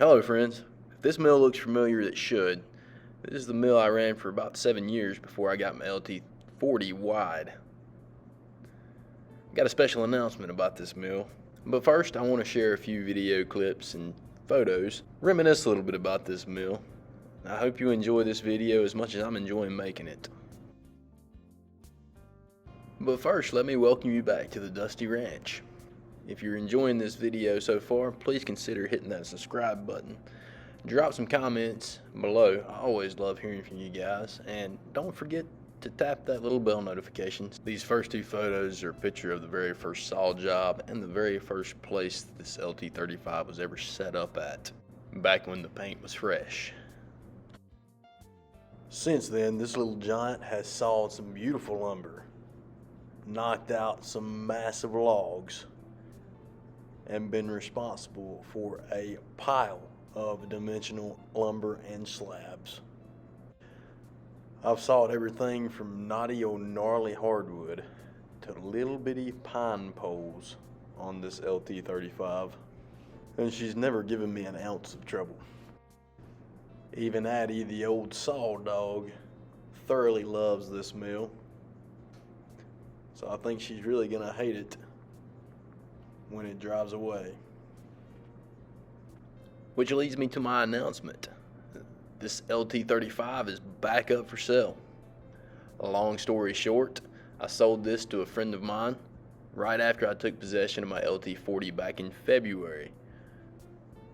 Hello friends. If this mill looks familiar, it should. This is the mill I ran for about 7 years before I got my LT40 wide. Got a special announcement about this mill, but first I want to share a few video clips and photos, reminisce a little bit about this mill. I hope you enjoy this video as much as I'm enjoying making it. But first, let me welcome you back to the Dusty Ranch. If you're enjoying this video so far, please consider hitting that subscribe button. Drop some comments below. I always love hearing from you guys. And don't forget to tap that little bell notification. These first two photos are a picture of the very first saw job and the very first place this LT35 was ever set up at, back when the paint was fresh. Since then, this little giant has sawed some beautiful lumber, knocked out some massive logs, and been responsible for a pile of dimensional lumber and slabs. I've sawed everything from knotty old gnarly hardwood to little bitty pine poles on this LT35, and she's never given me an ounce of trouble. Even Addie, the old saw dog, thoroughly loves this mill, so I think she's really gonna hate it when it drives away. Which leads me to my announcement. This LT35 is back up for sale. A long story short, I sold this to a friend of mine right after I took possession of my LT40 back in February.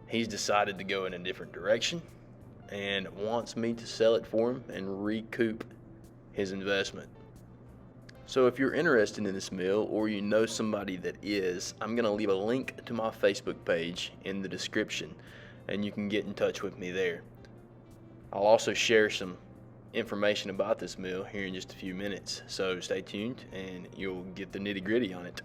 He's decided to go in a different direction and wants me to sell it for him and recoup his investment. So if you're interested in this mill, or you know somebody that is, I'm going to leave a link to my Facebook page in the description, and you can get in touch with me there. I'll also share some information about this mill here in just a few minutes, so stay tuned and you'll get the nitty-gritty on it.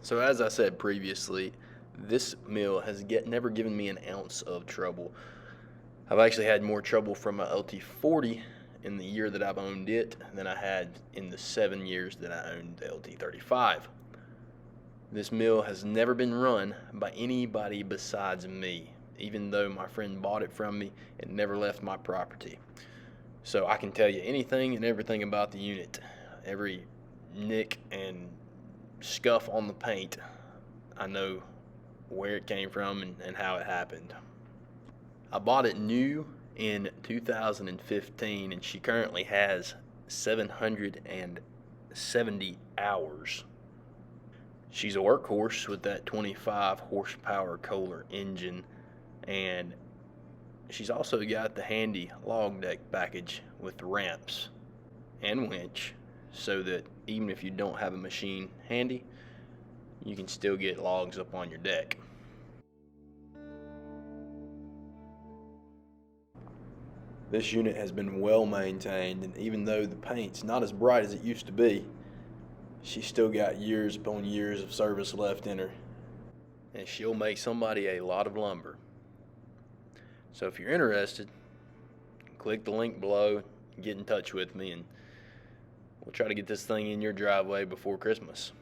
So as I said previously, this mill has never given me an ounce of trouble. I've actually had more trouble from my LT40 in the year that I've owned it than I had in the 7 years that I owned the LT35. This mill has never been run by anybody besides me. Even though my friend bought it from me, it never left my property. So I can tell you anything and everything about the unit. Every nick and scuff on the paint, I know where it came from and how it happened. I bought it new in 2015 and she currently has 770 hours. She's a workhorse with that 25 horsepower Kohler engine, and she's also got the handy log deck package with the ramps and winch, so that even if you don't have a machine handy, you can still get logs up on your deck. This unit has been well maintained, and even though the paint's not as bright as it used to be, she's still got years upon years of service left in her, and she'll make somebody a lot of lumber. So if you're interested, click the link below, get in touch with me, and we'll try to get this thing in your driveway before Christmas.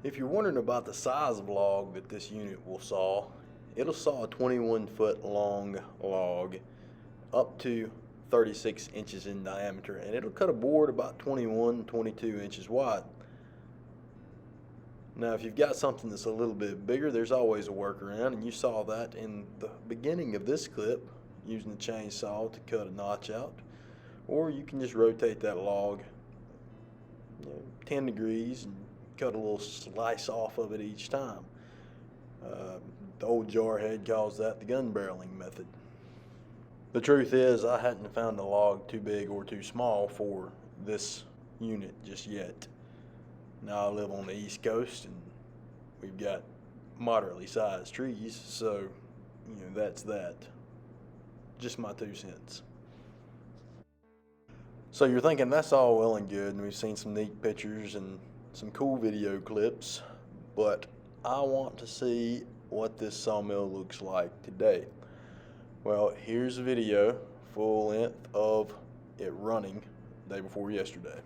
If you're wondering about the size of log that this unit will saw, it'll saw a 21-foot long log up to 36 inches in diameter, and it'll cut a board about 21-22 inches wide. Now if you've got something that's a little bit bigger, there's always a workaround, and you saw that in the beginning of this clip, using the chainsaw to cut a notch out. Or you can just rotate that log 10 degrees and cut a little slice off of it each time. The old jarhead calls that the gun barreling method. The truth is, I hadn't found a log too big or too small for this unit just yet. Now I live on the East Coast and we've got moderately sized trees, so that's that. Just my 2 cents. So you're thinking that's all well and good, and we've seen some neat pictures and some cool video clips, but I want to see what this sawmill looks like today. Well, here's a video, full length of it running the day before yesterday.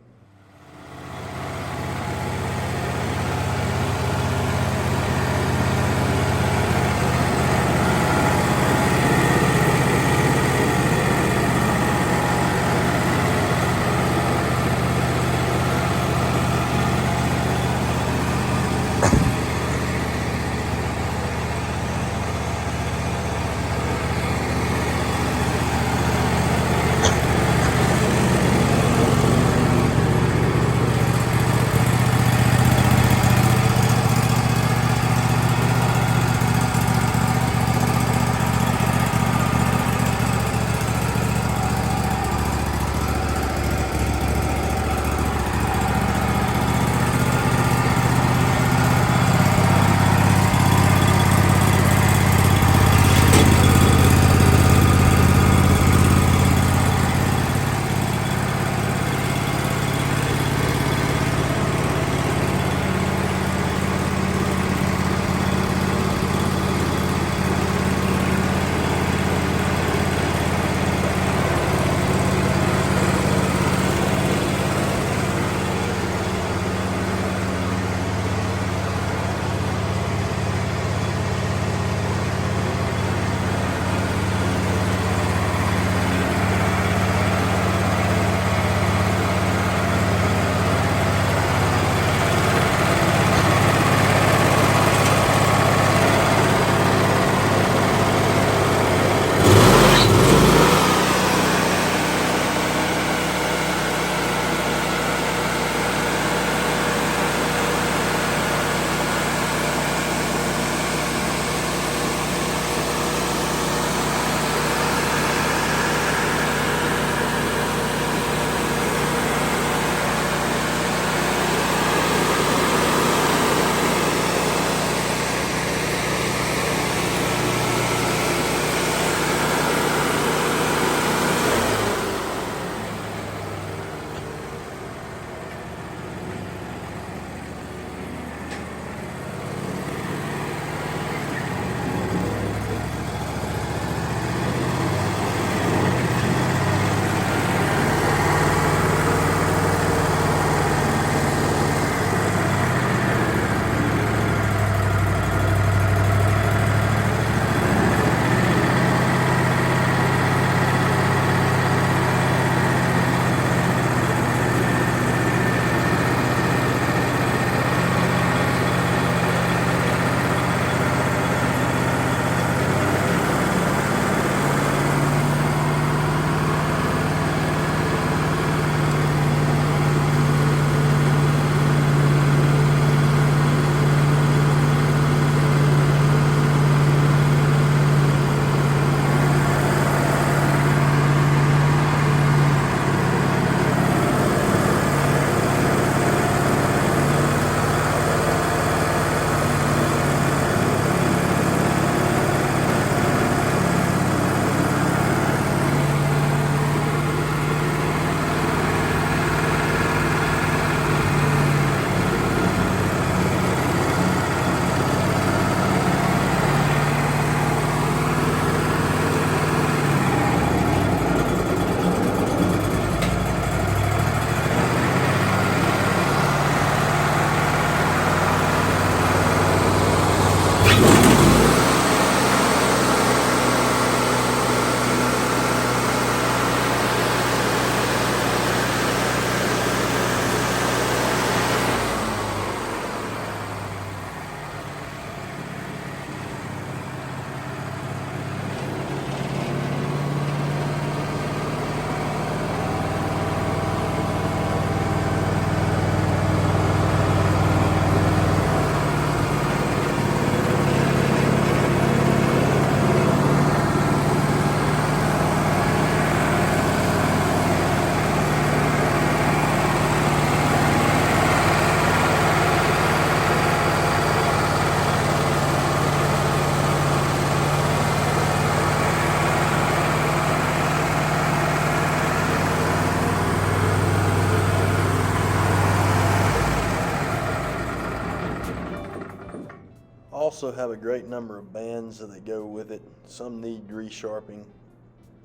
Also have a great number of bands that go with it. Some need resharpening,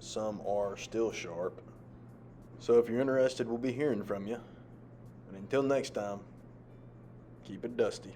some are still sharp. So if you're interested, we'll be hearing from you. And until next time, keep it dusty.